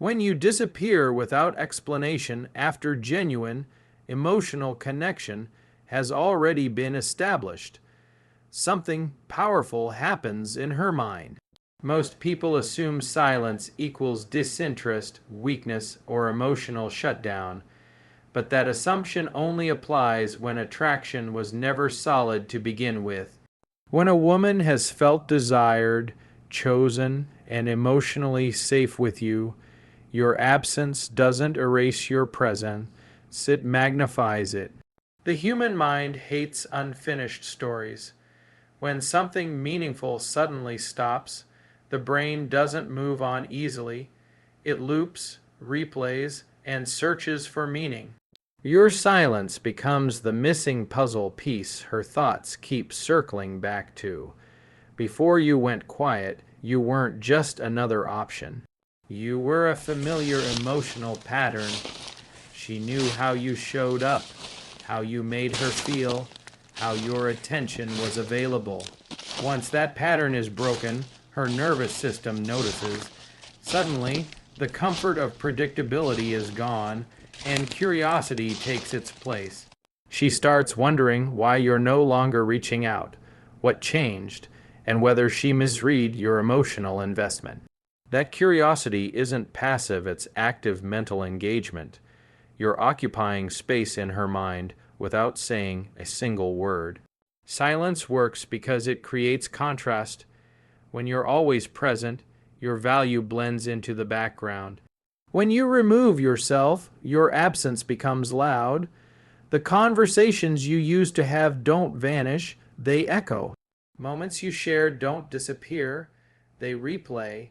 When you disappear without explanation after genuine emotional connection has already been established, something powerful happens in her mind. Most people assume silence equals disinterest, weakness, or emotional shutdown, but that assumption only applies when attraction was never solid to begin with. When a woman has felt desired, chosen, and emotionally safe with you, your absence doesn't erase your presence, it magnifies it. The human mind hates unfinished stories. When something meaningful suddenly stops, the brain doesn't move on easily. It loops, replays, and searches for meaning. Your silence becomes the missing puzzle piece her thoughts keep circling back to. Before you went quiet, you weren't just another option. You were a familiar emotional pattern. She knew how you showed up, how you made her feel, how your attention was available. Once that pattern is broken, her nervous system notices. Suddenly, the comfort of predictability is gone, and curiosity takes its place. She starts wondering why you're no longer reaching out, what changed, and whether she misread your emotional investment. That curiosity isn't passive, it's active mental engagement. You're occupying space in her mind without saying a single word. Silence works because it creates contrast. When you're always present, your value blends into the background. When you remove yourself, your absence becomes loud. The conversations you used to have don't vanish, they echo. Moments you shared don't disappear, they replay.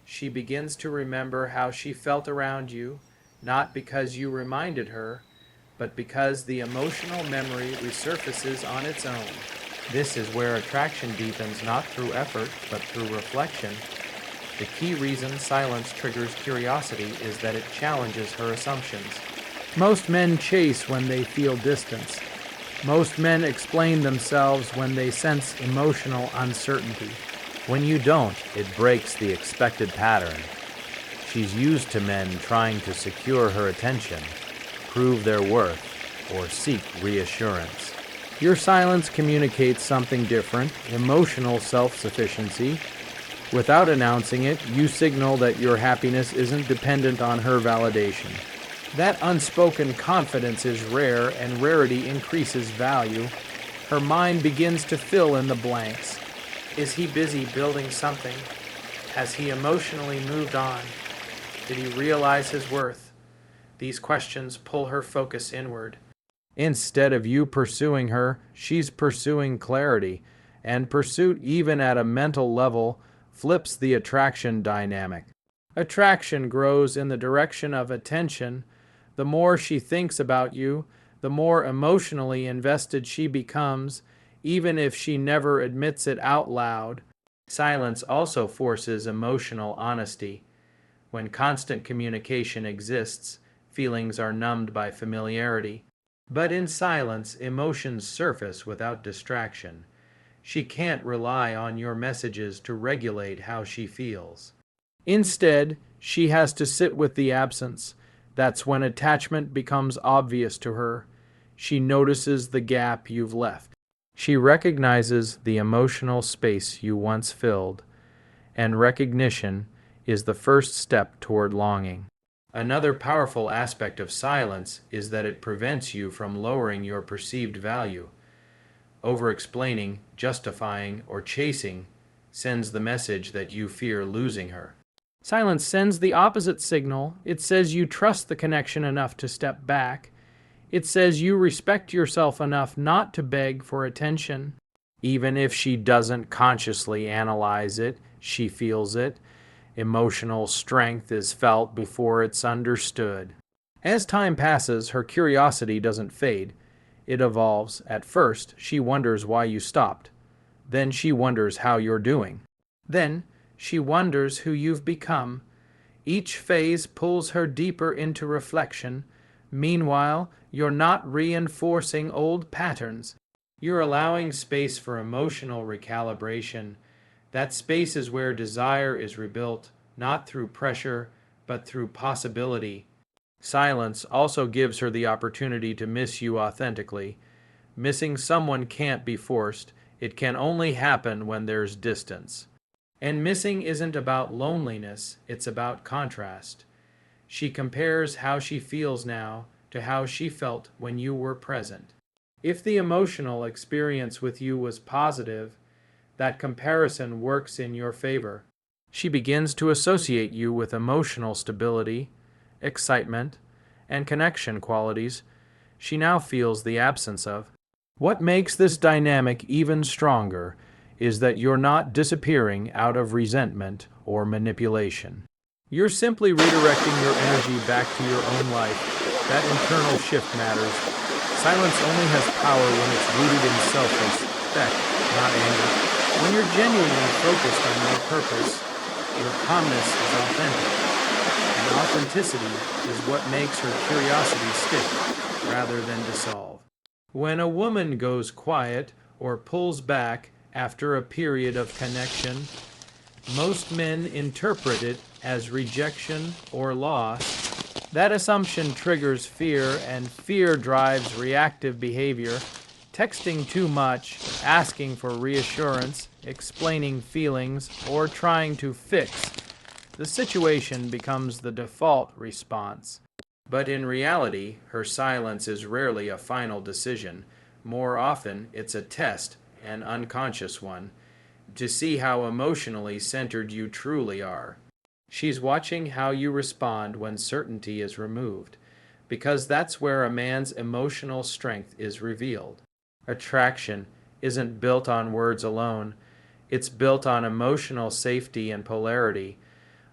She begins to remember how she felt around you, not because you reminded her, but because the emotional memory resurfaces on its own. This is where attraction deepens not through effort, but through reflection. The key reason silence triggers curiosity is that it challenges her assumptions. Most men chase when they feel distance. Most men explain themselves when they sense emotional uncertainty. When you don't, it breaks the expected pattern. She's used to men trying to secure her attention, prove their worth, or seek reassurance. Your silence communicates something different, emotional self-sufficiency. Without announcing it, you signal that your happiness isn't dependent on her validation. That unspoken confidence is rare, and rarity increases value. Her mind begins to fill in the blanks. Is he busy building something? Has he emotionally moved on? Did he realize his worth? These questions pull her focus inward. Instead of you pursuing her, she's pursuing clarity, and pursuit, even at a mental level, flips the attraction dynamic. Attraction grows in the direction of attention. The more she thinks about you, the more emotionally invested she becomes, even if she never admits it out loud. Silence also forces emotional honesty. When constant communication exists, feelings are numbed by familiarity. But in silence, emotions surface without distraction. She can't rely on your messages to regulate how she feels. Instead, she has to sit with the absence. That's when attachment becomes obvious to her. She notices the gap you've left. She recognizes the emotional space you once filled, and recognition is the first step toward longing. Another powerful aspect of silence is that it prevents you from lowering your perceived value. Over-explaining, justifying, or chasing sends the message that you fear losing her. Silence sends the opposite signal. It says you trust the connection enough to step back. It says you respect yourself enough not to beg for attention. Even if she doesn't consciously analyze it, she feels it. Emotional strength is felt before it's understood. As time passes, her curiosity doesn't fade. It evolves. At first, she wonders why you stopped. Then she wonders how you're doing. Then she wonders who you've become. Each phase pulls her deeper into reflection. Meanwhile, you're not reinforcing old patterns. You're allowing space for emotional recalibration. That space is where desire is rebuilt, not through pressure, but through possibility. Silence also gives her the opportunity to miss you authentically. Missing someone can't be forced. It can only happen when there's distance. And missing isn't about loneliness, it's about contrast. She compares how she feels now to how she felt when you were present. If the emotional experience with you was positive, that comparison works in your favor. She begins to associate you with emotional stability, excitement, and connection qualities she now feels the absence of. What makes this dynamic even stronger is that you're not disappearing out of resentment or manipulation. You're simply redirecting your energy back to your own life. That internal shift matters. Silence only has power when it's rooted in self-respect, not anger. When you're genuinely focused on your purpose, your calmness is authentic. And authenticity is what makes her curiosity stick rather than dissolve. When a woman goes quiet or pulls back after a period of connection, most men interpret it as rejection or loss. That assumption triggers fear, and fear drives reactive behavior. Texting too much, asking for reassurance, explaining feelings, or trying to fix the situation becomes the default response. But in reality, her silence is rarely a final decision. More often, it's a test, an unconscious one, to see how emotionally centered you truly are. She's watching how you respond when certainty is removed, because that's where a man's emotional strength is revealed. Attraction isn't built on words alone. It's built on emotional safety and polarity.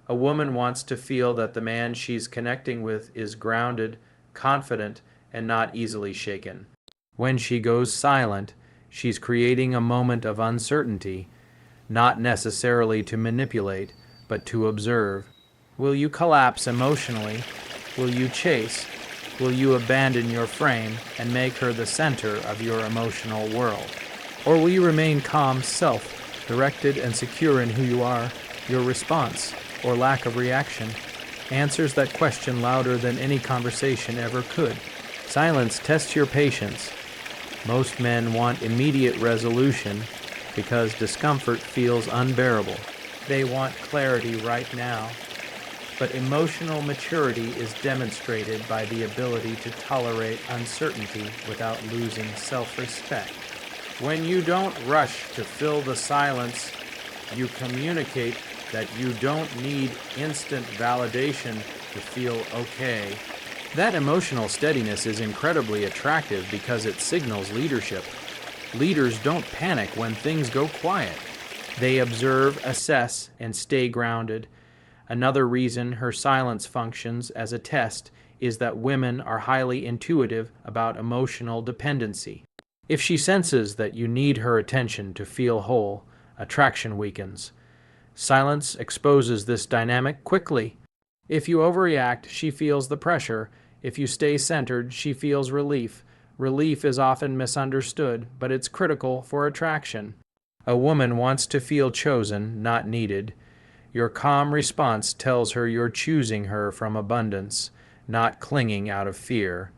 A woman wants to feel that the man she's connecting with is grounded, confident, and not easily shaken. When she goes silent, she's creating a moment of uncertainty, not necessarily to manipulate, but to observe. Will you collapse emotionally? Will you chase? Will you abandon your frame and make her the center of your emotional world? Or will you remain calm, self-directed, and secure in who you are? Your response, or lack of reaction, answers that question louder than any conversation ever could. Silence tests your patience. Most men want immediate resolution because discomfort feels unbearable. They want clarity right now. But emotional maturity is demonstrated by the ability to tolerate uncertainty without losing self-respect. When you don't rush to fill the silence, you communicate that you don't need instant validation to feel okay. That emotional steadiness is incredibly attractive because it signals leadership. Leaders don't panic when things go quiet. They observe, assess, and stay grounded. Another reason her silence functions as a test is that women are highly intuitive about emotional dependency. If she senses that you need her attention to feel whole, attraction weakens. Silence exposes this dynamic quickly. If you overreact, she feels the pressure. If you stay centered, she feels relief. Relief is often misunderstood, but it's critical for attraction. A woman wants to feel chosen, not needed. Your calm response tells her you're choosing her from abundance, not clinging out of fear.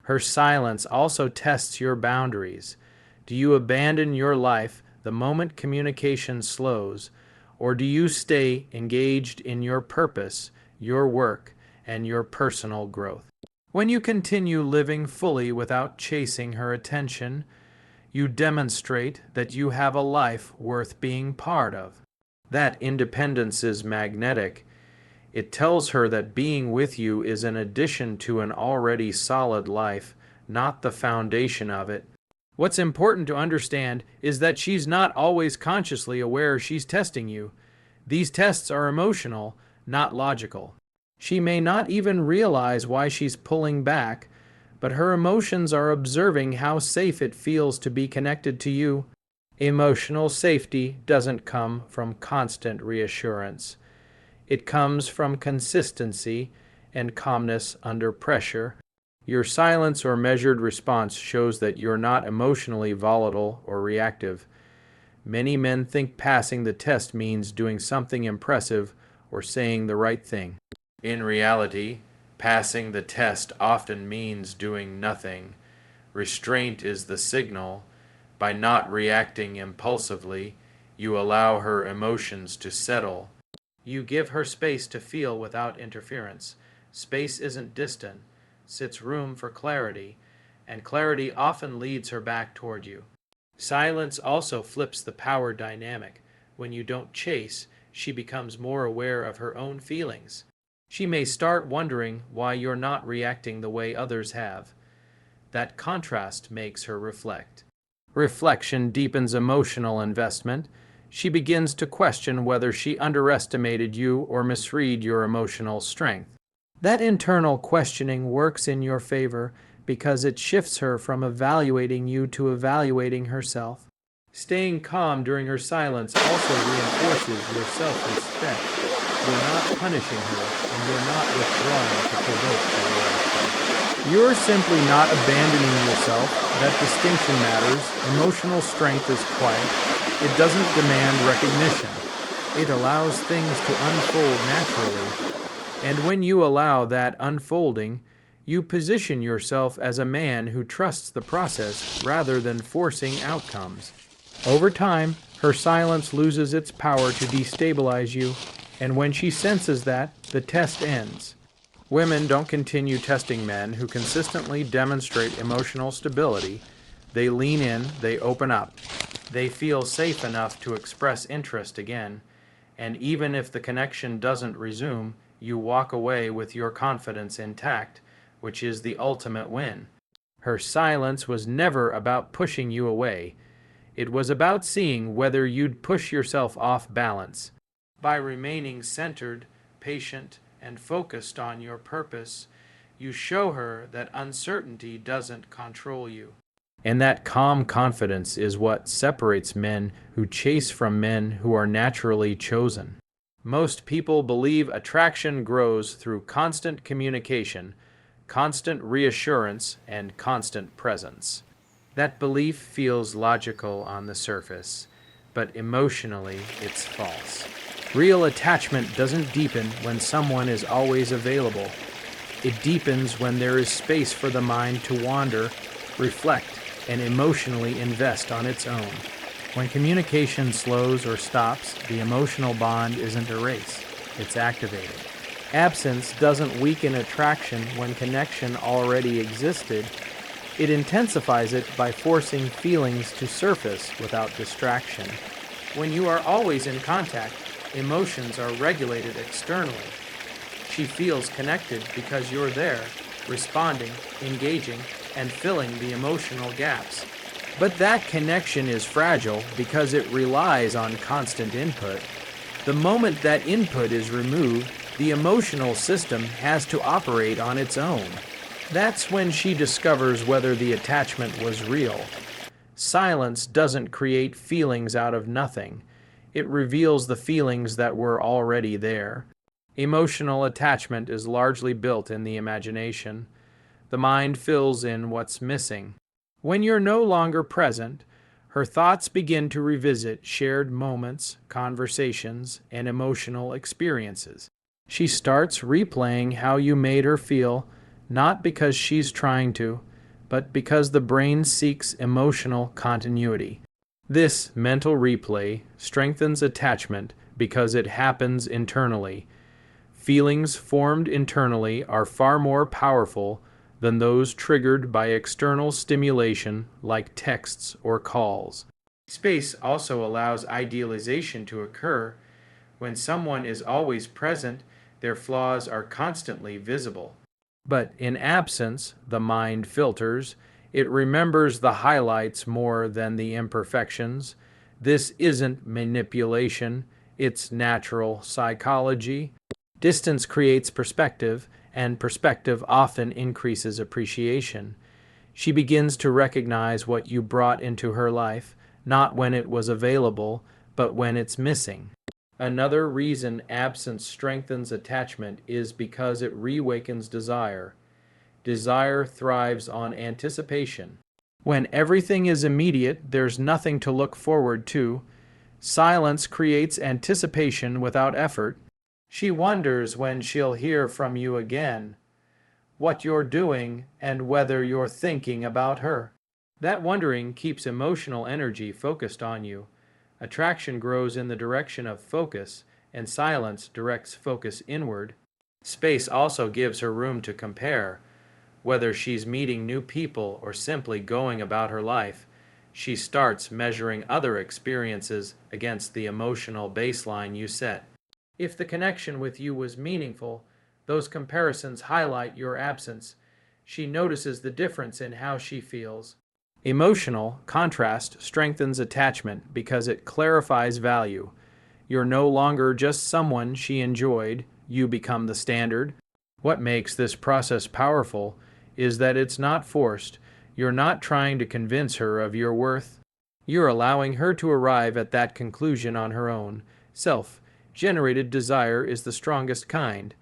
Her silence also tests your boundaries. Do you abandon your life the moment communication slows, or do you stay engaged in your purpose, your work, and your personal growth? When you continue living fully without chasing her attention, you demonstrate that you have a life worth being part of. That independence is magnetic. It tells her that being with you is an addition to an already solid life, not the foundation of it. What's important to understand is that she's not always consciously aware she's testing you. These tests are emotional, not logical. She may not even realize why she's pulling back, but her emotions are observing how safe it feels to be connected to you. Emotional safety doesn't come from constant reassurance. It comes from consistency and calmness under pressure. Your silence or measured response shows that you're not emotionally volatile or reactive. Many men think passing the test means doing something impressive or saying the right thing. In reality, passing the test often means doing nothing. Restraint is the signal. By not reacting impulsively, you allow her emotions to settle. You give her space to feel without interference. Space isn't distant, it's room for clarity, and clarity often leads her back toward you. Silence also flips the power dynamic. When you don't chase, she becomes more aware of her own feelings. She may start wondering why you're not reacting the way others have. That contrast makes her reflect. Reflection deepens emotional investment. She begins to question whether she underestimated you or misread your emotional strength. That internal questioning works in your favor because it shifts her from evaluating you to evaluating herself. Staying calm during her silence also reinforces your self-respect. You're not punishing her, and you're not withdrawing to provoke the reaction. You're simply not abandoning yourself. That distinction matters. Emotional strength is quiet. It doesn't demand recognition. It allows things to unfold naturally. And when you allow that unfolding, you position yourself as a man who trusts the process rather than forcing outcomes. Over time, her silence loses its power to destabilize you, and when she senses that, the test ends. Women don't continue testing men who consistently demonstrate emotional stability. They lean in, they open up. They feel safe enough to express interest again, and even if the connection doesn't resume, you walk away with your confidence intact, which is the ultimate win. Her silence was never about pushing you away. It was about seeing whether you'd push yourself off balance. By remaining centered, patient, and focused on your purpose, you show her that uncertainty doesn't control you. And that calm confidence is what separates men who chase from men who are naturally chosen. Most people believe attraction grows through constant communication, constant reassurance, and constant presence. That belief feels logical on the surface, but emotionally it's false. Real attachment doesn't deepen when someone is always available. It deepens when there is space for the mind to wander, reflect, and emotionally invest on its own. When communication slows or stops, the emotional bond isn't erased, it's activated. Absence doesn't weaken attraction when connection already existed. It intensifies it by forcing feelings to surface without distraction. When you are always in contact, emotions are regulated externally. She feels connected because you're there, responding, engaging, and filling the emotional gaps. But that connection is fragile because it relies on constant input. The moment that input is removed, the emotional system has to operate on its own. That's when she discovers whether the attachment was real. Silence doesn't create feelings out of nothing. It reveals the feelings that were already there. Emotional attachment is largely built in the imagination. The mind fills in what's missing. When you're no longer present, her thoughts begin to revisit shared moments, conversations, and emotional experiences. She starts replaying how you made her feel, not because she's trying to, but because the brain seeks emotional continuity. This mental replay strengthens attachment because it happens internally. Feelings formed internally are far more powerful than those triggered by external stimulation like texts or calls. Space also allows idealization to occur. When someone is always present, their flaws are constantly visible. But in absence, the mind filters. It remembers the highlights more than the imperfections. This isn't manipulation, it's natural psychology. Distance creates perspective, and perspective often increases appreciation. She begins to recognize what you brought into her life, not when it was available, but when it's missing. Another reason absence strengthens attachment is because it reawakens desire. Desire thrives on anticipation. When everything is immediate, there's nothing to look forward to. Silence creates anticipation without effort. She wonders when she'll hear from you again, what you're doing, and whether you're thinking about her. That wondering keeps emotional energy focused on you. Attraction grows in the direction of focus, and silence directs focus inward. Space also gives her room to compare. Whether she's meeting new people or simply going about her life, she starts measuring other experiences against the emotional baseline you set. If the connection with you was meaningful, those comparisons highlight your absence. She notices the difference in how she feels. Emotional contrast strengthens attachment because it clarifies value. You're no longer just someone she enjoyed, you become the standard. What makes this process powerful is that it's not forced. You're not trying to convince her of your worth. You're allowing her to arrive at that conclusion on her own. Self-generated desire is the strongest kind.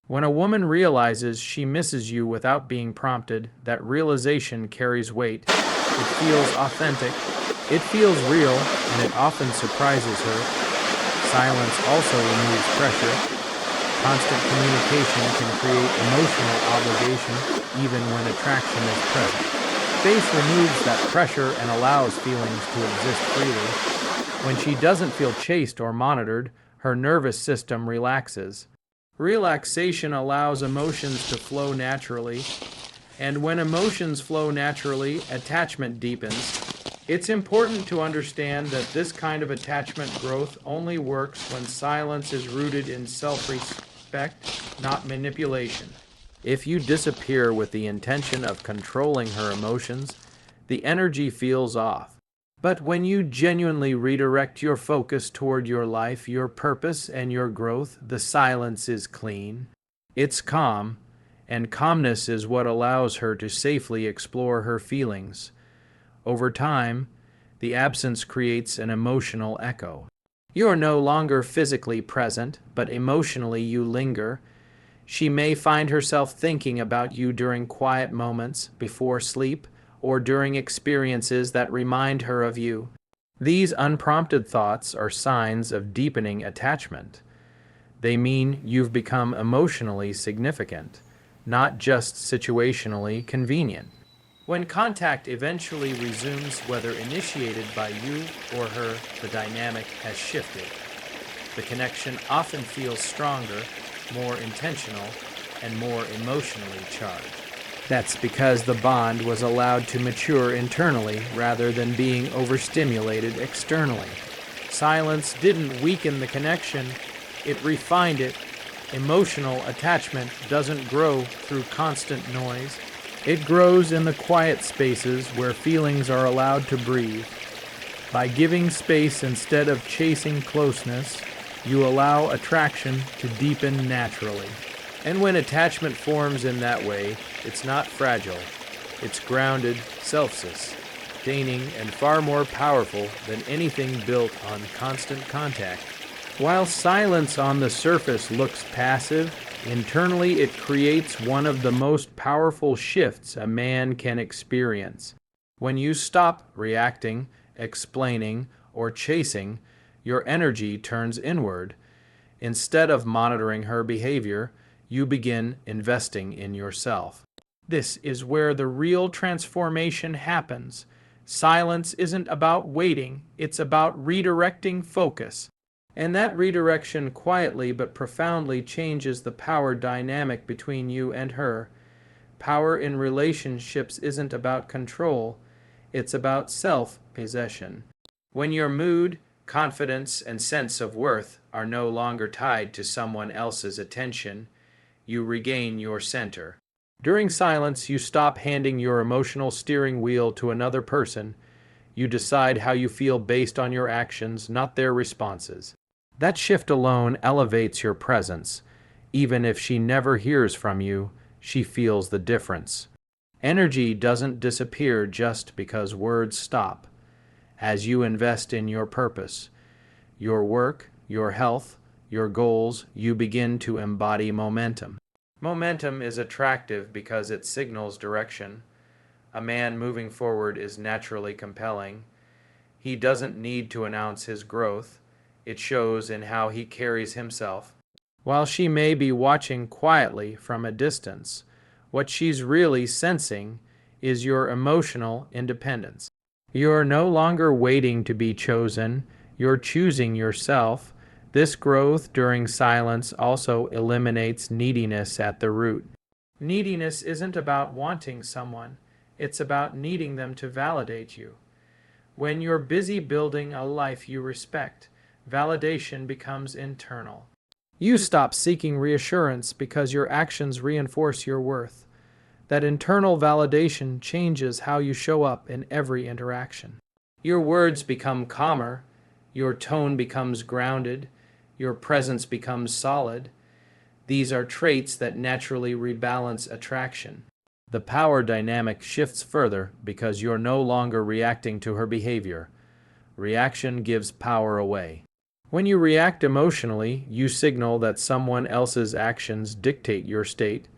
When a woman realizes she misses you without being prompted, that realization carries weight. It feels authentic, it feels real, and it often surprises her. Silence also removes pressure. Constant communication can create emotional obligation even when attraction is present. Space removes that pressure and allows feelings to exist freely. When she doesn't feel chased or monitored, her nervous system relaxes. Relaxation allows emotions to flow naturally, and when emotions flow naturally, attachment deepens. It's important to understand that this kind of attachment growth only works when silence is rooted in self-respect, not manipulation. If you disappear with the intention of controlling her emotions, the energy feels off. But when you genuinely redirect your focus toward your life, your purpose, and your growth, the silence is clean. It's calm, and calmness is what allows her to safely explore her feelings. Over time, the absence creates an emotional echo. You are no longer physically present, but emotionally you linger. She may find herself thinking about you during quiet moments, before sleep, or during experiences that remind her of you. These unprompted thoughts are signs of deepening attachment. They mean you've become emotionally significant, not just situationally convenient. When contact eventually resumes, whether initiated by you or her, the dynamic has shifted. The connection often feels stronger, more intentional, and more emotionally charged. That's because the bond was allowed to mature internally rather than being overstimulated externally. Silence didn't weaken the connection, it refined it. Emotional attachment doesn't grow through constant noise. It grows in the quiet spaces where feelings are allowed to breathe. By giving space instead of chasing closeness, you allow attraction to deepen naturally. And when attachment forms in that way, it's not fragile. It's grounded, self-sustaining, and far more powerful than anything built on constant contact. While silence on the surface looks passive, internally it creates one of the most powerful shifts a man can experience. When you stop reacting, explaining, or chasing, your energy turns inward. Instead of monitoring her behavior, you begin investing in yourself. This is where the real transformation happens. Silence isn't about waiting, it's about redirecting focus. And that redirection quietly but profoundly changes the power dynamic between you and her. Power in relationships isn't about control, it's about self-possession. When your mood, confidence, and sense of worth are no longer tied to someone else's attention, you regain your center. During silence, you stop handing your emotional steering wheel to another person. You decide how you feel based on your actions, not their responses. That shift alone elevates your presence. Even if she never hears from you, she feels the difference. Energy doesn't disappear just because words stop. As you invest in your purpose, your work, your health, your goals, you begin to embody momentum. Momentum is attractive because it signals direction. A man moving forward is naturally compelling. He doesn't need to announce his growth. It shows in how he carries himself. While she may be watching quietly from a distance, what she's really sensing is your emotional independence. You're no longer waiting to be chosen, you're choosing yourself. This growth during silence also eliminates neediness at the root. Neediness isn't about wanting someone, it's about needing them to validate you. When you're busy building a life you respect, validation becomes internal. You stop seeking reassurance because your actions reinforce your worth. That internal validation changes how you show up in every interaction. Your words become calmer, your tone becomes grounded, your presence becomes solid. These are traits that naturally rebalance attraction. The power dynamic shifts further because you're no longer reacting to her behavior. Reaction gives power away. When you react emotionally, you signal that someone else's actions dictate your state.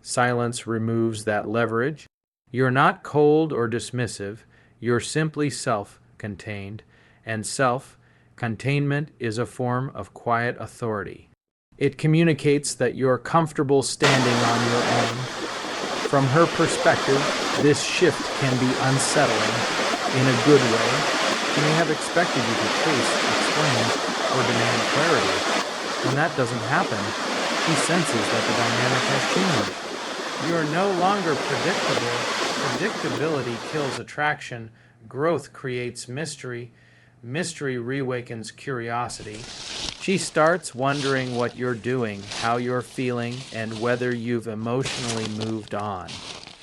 Silence removes that leverage. You're not cold or dismissive, you're simply self-contained, and self-containment is a form of quiet authority. It communicates that you're comfortable standing on your own. From her perspective, this shift can be unsettling in a good way. She may have expected you to chase, explain, or demand clarity. When that doesn't happen, she senses that the dynamic has changed. You're no longer predictable. Predictability kills attraction. Growth creates mystery. Mystery reawakens curiosity. She starts wondering what you're doing, how you're feeling, and whether you've emotionally moved on.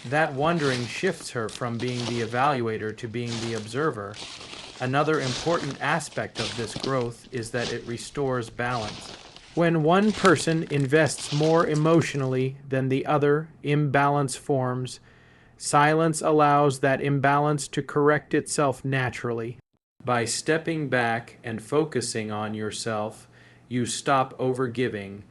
That wondering shifts her from being the evaluator to being the observer. Another important aspect of this growth is that it restores balance. When one person invests more emotionally than the other, imbalance forms. Silence allows that imbalance to correct itself naturally. By stepping back and focusing on yourself, you stop overgiving.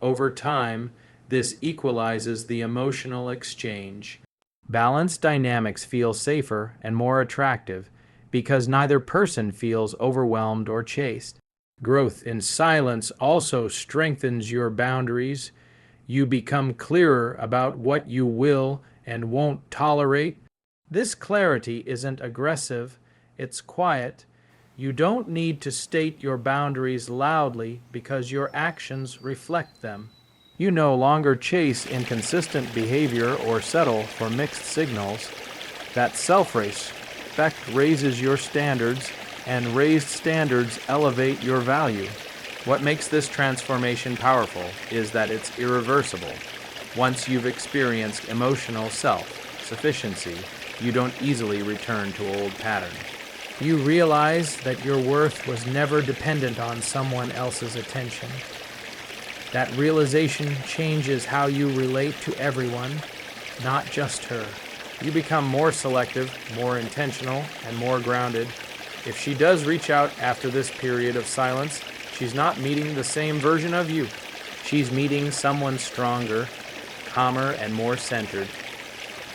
Over time, this equalizes the emotional exchange. Balanced dynamics feel safer and more attractive because neither person feels overwhelmed or chased. Growth in silence also strengthens your boundaries. You become clearer about what you will and won't tolerate. This clarity isn't aggressive, it's quiet. You don't need to state your boundaries loudly because your actions reflect them. You no longer chase inconsistent behavior or settle for mixed signals. That self-respect raises your standards, and raised standards elevate your value. What makes this transformation powerful is that it's irreversible. Once you've experienced emotional self-sufficiency, you don't easily return to old patterns. You realize that your worth was never dependent on someone else's attention. That realization changes how you relate to everyone, not just her. You become more selective, more intentional, and more grounded. If she does reach out after this period of silence, she's not meeting the same version of you. She's meeting someone stronger, calmer, and more centered.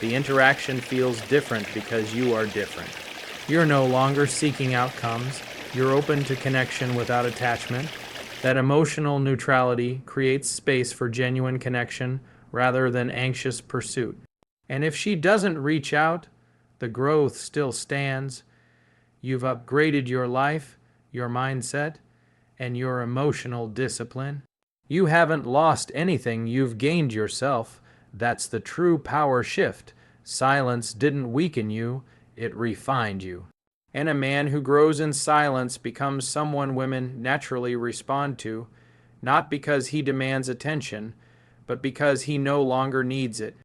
The interaction feels different because you are different. You're no longer seeking outcomes. You're open to connection without attachment. That emotional neutrality creates space for genuine connection rather than anxious pursuit. And if she doesn't reach out, the growth still stands. You've upgraded your life, your mindset, and your emotional discipline. You haven't lost anything, you've gained yourself. That's the true power shift. Silence didn't weaken you, it refined you. And a man who grows in silence becomes someone women naturally respond to, not because he demands attention, but because he no longer needs it.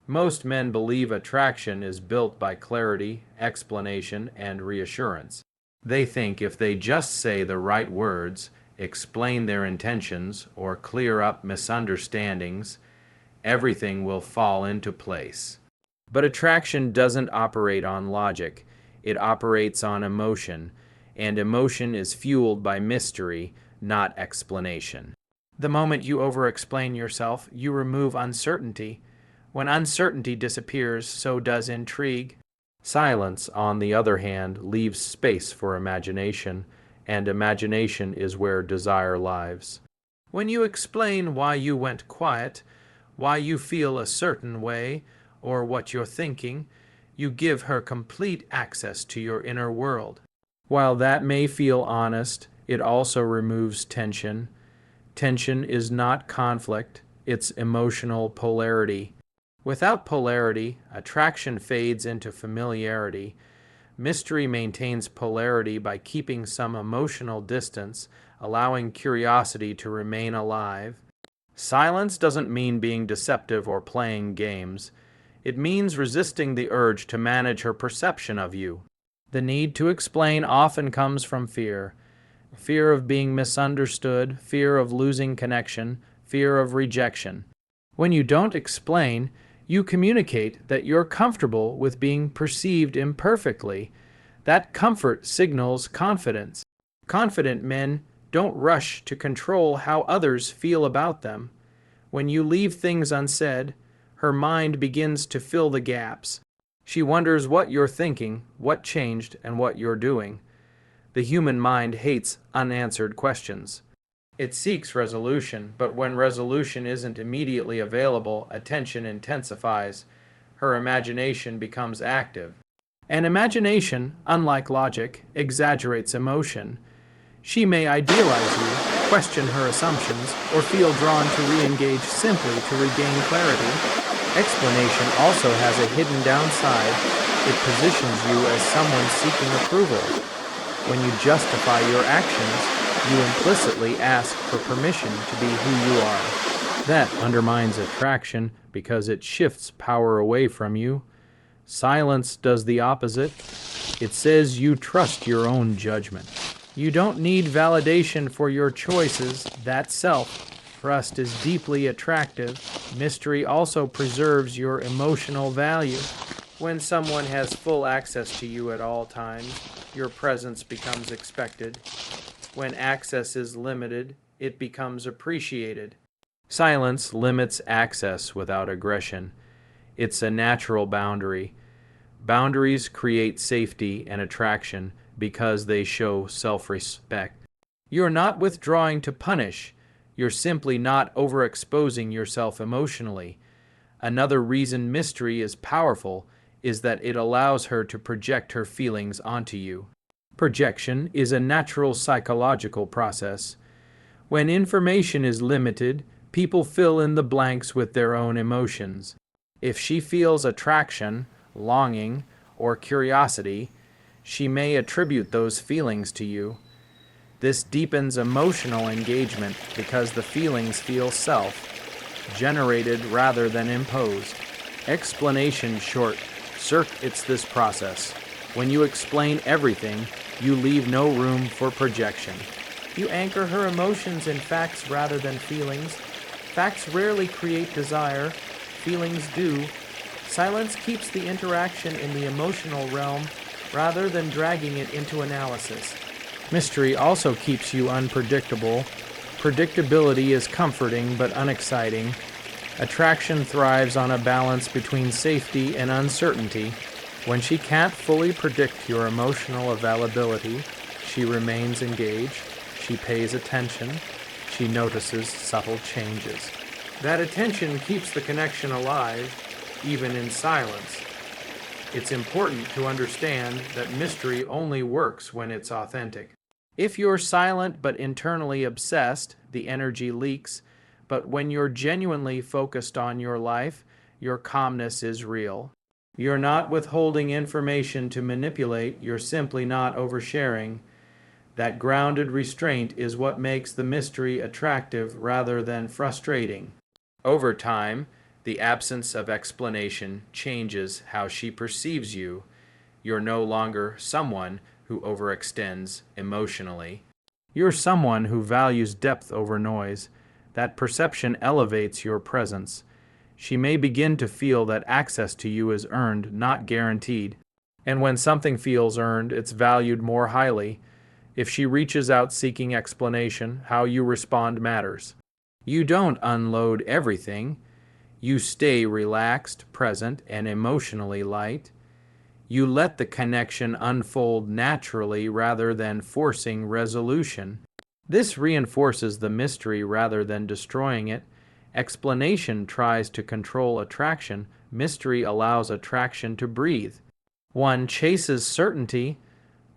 Most men believe attraction is built by clarity, explanation, and reassurance. They think if they just say the right words, explain their intentions, or clear up misunderstandings, everything will fall into place. But attraction doesn't operate on logic. It operates on emotion, and emotion is fueled by mystery, not explanation. The moment you over-explain yourself, you remove uncertainty. When uncertainty disappears, so does intrigue. Silence, on the other hand, leaves space for imagination, and imagination is where desire lives. When you explain why you went quiet, why you feel a certain way, or what you're thinking, you give her complete access to your inner world. While that may feel honest, it also removes tension. Tension is not conflict, it's emotional polarity. Without polarity, attraction fades into familiarity. Mystery maintains polarity by keeping some emotional distance, allowing curiosity to remain alive. Silence doesn't mean being deceptive or playing games. It means resisting the urge to manage her perception of you. The need to explain often comes from fear. Fear of being misunderstood, fear of losing connection, fear of rejection. When you don't explain, you communicate that you're comfortable with being perceived imperfectly. That comfort signals confidence. Confident men don't rush to control how others feel about them. When you leave things unsaid, her mind begins to fill the gaps. She wonders what you're thinking, what changed, and what you're doing. The human mind hates unanswered questions. It seeks resolution, but when resolution isn't immediately available, attention intensifies. Her imagination becomes active. And imagination, unlike logic, exaggerates emotion. She may idealize you, question her assumptions, or feel drawn to re-engage simply to regain clarity. Explanation also has a hidden downside. It positions you as someone seeking approval. When you justify your actions, you implicitly ask for permission to be who you are. That undermines attraction because it shifts power away from you. Silence does the opposite. It says you trust your own judgment. You don't need validation for your choices. That self-trust is deeply attractive. Mystery also preserves your emotional value. When someone has full access to you at all times, your presence becomes expected. When access is limited, it becomes appreciated. Silence limits access without aggression. It's a natural boundary. Boundaries create safety and attraction because they show self-respect. You're not withdrawing to punish. You're simply not overexposing yourself emotionally. Another reason mystery is powerful is that it allows her to project her feelings onto you. Projection is a natural psychological process. When information is limited, people fill in the blanks with their own emotions. If she feels attraction, longing, or curiosity, she may attribute those feelings to you. This deepens emotional engagement because the feelings feel self-generated rather than imposed. Explanation short-circuits this process. When you explain everything, you leave no room for projection. You anchor her emotions in facts rather than feelings. Facts rarely create desire, feelings do. Silence keeps the interaction in the emotional realm rather than dragging it into analysis. Mystery also keeps you unpredictable. Predictability is comforting but unexciting. Attraction thrives on a balance between safety and uncertainty. When she can't fully predict your emotional availability, she remains engaged, she pays attention, she notices subtle changes. That attention keeps the connection alive, even in silence. It's important to understand that mystery only works when it's authentic. If you're silent but internally obsessed, the energy leaks, but when you're genuinely focused on your life, your calmness is real. You're not withholding information to manipulate, you're simply not oversharing. That grounded restraint is what makes the mystery attractive rather than frustrating. Over time, the absence of explanation changes how she perceives you. You're no longer someone who overextends emotionally. You're someone who values depth over noise. That perception elevates your presence. She may begin to feel that access to you is earned, not guaranteed. And when something feels earned, it's valued more highly. If she reaches out seeking explanation, how you respond matters. You don't unload everything. You stay relaxed, present, and emotionally light. You let the connection unfold naturally rather than forcing resolution. This reinforces the mystery rather than destroying it. Explanation tries to control attraction. Mystery allows attraction to breathe. One chases certainty,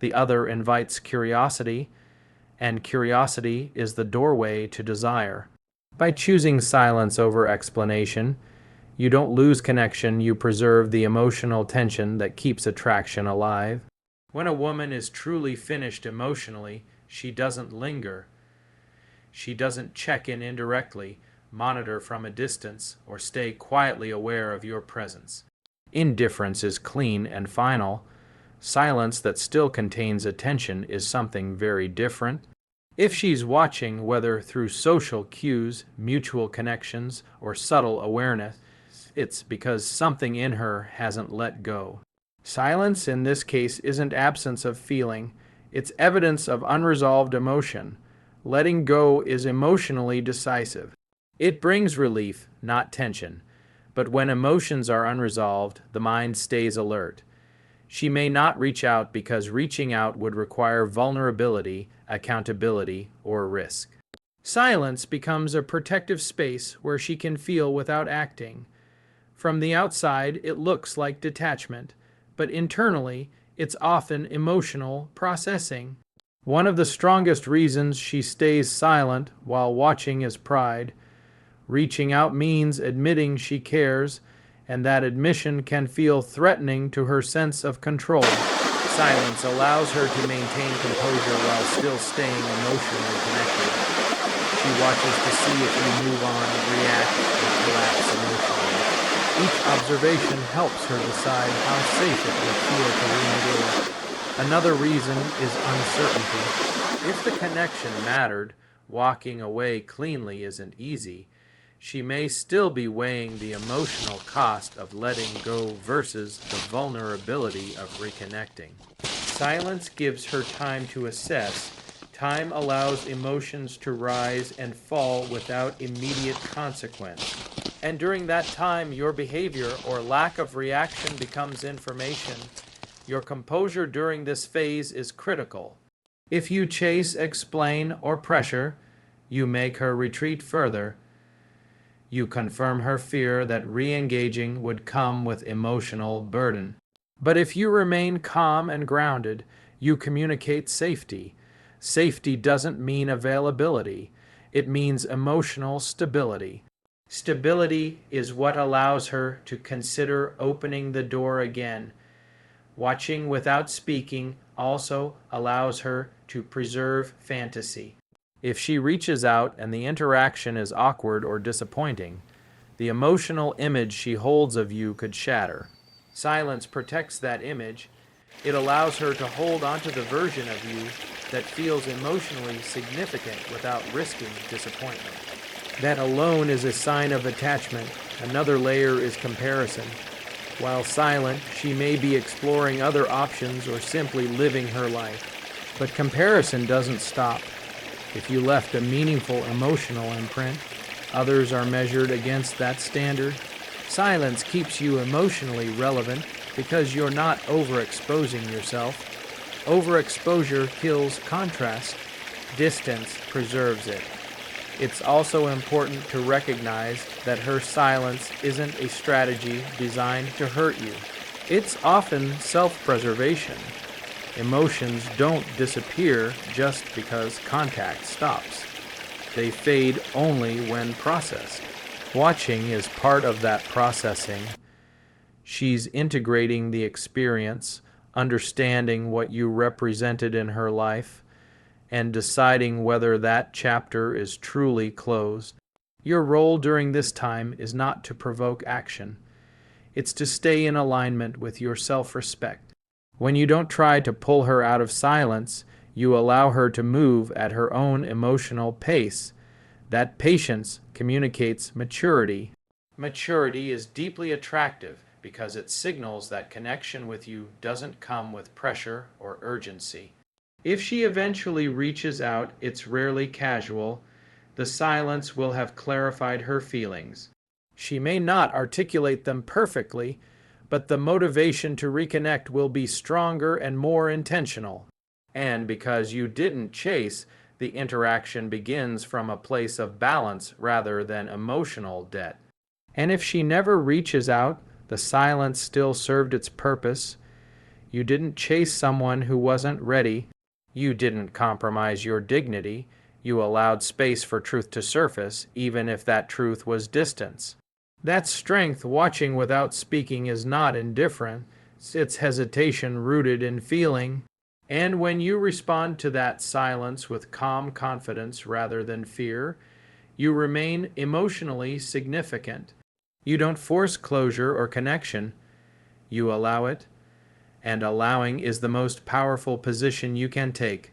the other invites curiosity, and curiosity is the doorway to desire. By choosing silence over explanation, you don't lose connection, you preserve the emotional tension that keeps attraction alive. When a woman is truly finished emotionally, she doesn't linger. She doesn't check in indirectly, monitor from a distance, or stay quietly aware of your presence. Indifference is clean and final. Silence that still contains attention is something very different. If she's watching, whether through social cues, mutual connections, or subtle awareness, it's because something in her hasn't let go. Silence in this case isn't absence of feeling, it's evidence of unresolved emotion. Letting go is emotionally decisive. It brings relief, not tension. But when emotions are unresolved, the mind stays alert. She may not reach out because reaching out would require vulnerability, accountability, or risk. Silence becomes a protective space where she can feel without acting. From the outside, it looks like detachment, but internally, it's often emotional processing. One of the strongest reasons she stays silent while watching is pride. Reaching out means admitting she cares, and that admission can feel threatening to her sense of control. Silence allows her to maintain composure while still staying emotionally connected. She watches to see if you move on, react, or collapse emotionally. Each observation helps her decide how safe it will feel to re-engage. Another reason is uncertainty. If the connection mattered, walking away cleanly isn't easy. She may still be weighing the emotional cost of letting go versus the vulnerability of reconnecting. Silence gives her time to assess. Time allows emotions to rise and fall without immediate consequence. And during that time, your behavior or lack of reaction becomes information. Your composure during this phase is critical. If you chase, explain, or pressure, you make her retreat further. You confirm her fear that re-engaging would come with emotional burden. But if you remain calm and grounded, you communicate safety. Safety doesn't mean availability. It means emotional stability. Stability is what allows her to consider opening the door again. Watching without speaking also allows her to preserve fantasy. If she reaches out and the interaction is awkward or disappointing, the emotional image she holds of you could shatter. Silence protects that image. It allows her to hold onto the version of you that feels emotionally significant without risking disappointment. That alone is a sign of attachment. Another layer is comparison. While silent, she may be exploring other options or simply living her life. But comparison doesn't stop. If you left a meaningful emotional imprint, others are measured against that standard. Silence keeps you emotionally relevant because you're not overexposing yourself. Overexposure kills contrast. Distance preserves it. It's also important to recognize that her silence isn't a strategy designed to hurt you. It's often self-preservation. Emotions don't disappear just because contact stops. They fade only when processed. Watching is part of that processing. She's integrating the experience, understanding what you represented in her life, and deciding whether that chapter is truly closed. Your role during this time is not to provoke action. It's to stay in alignment with your self-respect. When you don't try to pull her out of silence, you allow her to move at her own emotional pace. That patience communicates maturity. Maturity is deeply attractive because it signals that connection with you doesn't come with pressure or urgency. If she eventually reaches out, it's rarely casual. The silence will have clarified her feelings. She may not articulate them perfectly, but the motivation to reconnect will be stronger and more intentional. And because you didn't chase, The interaction begins from a place of balance rather than emotional debt. And if she never reaches out, the silence still served its purpose. You didn't chase someone who wasn't ready. You didn't compromise your dignity. You allowed space for truth to surface, even if that truth was distance. That strength, watching without speaking, is not indifferent. It's hesitation rooted in feeling. And when you respond to that silence with calm confidence rather than fear, you remain emotionally significant. You don't force closure or connection. You allow it, and allowing is the most powerful position you can take.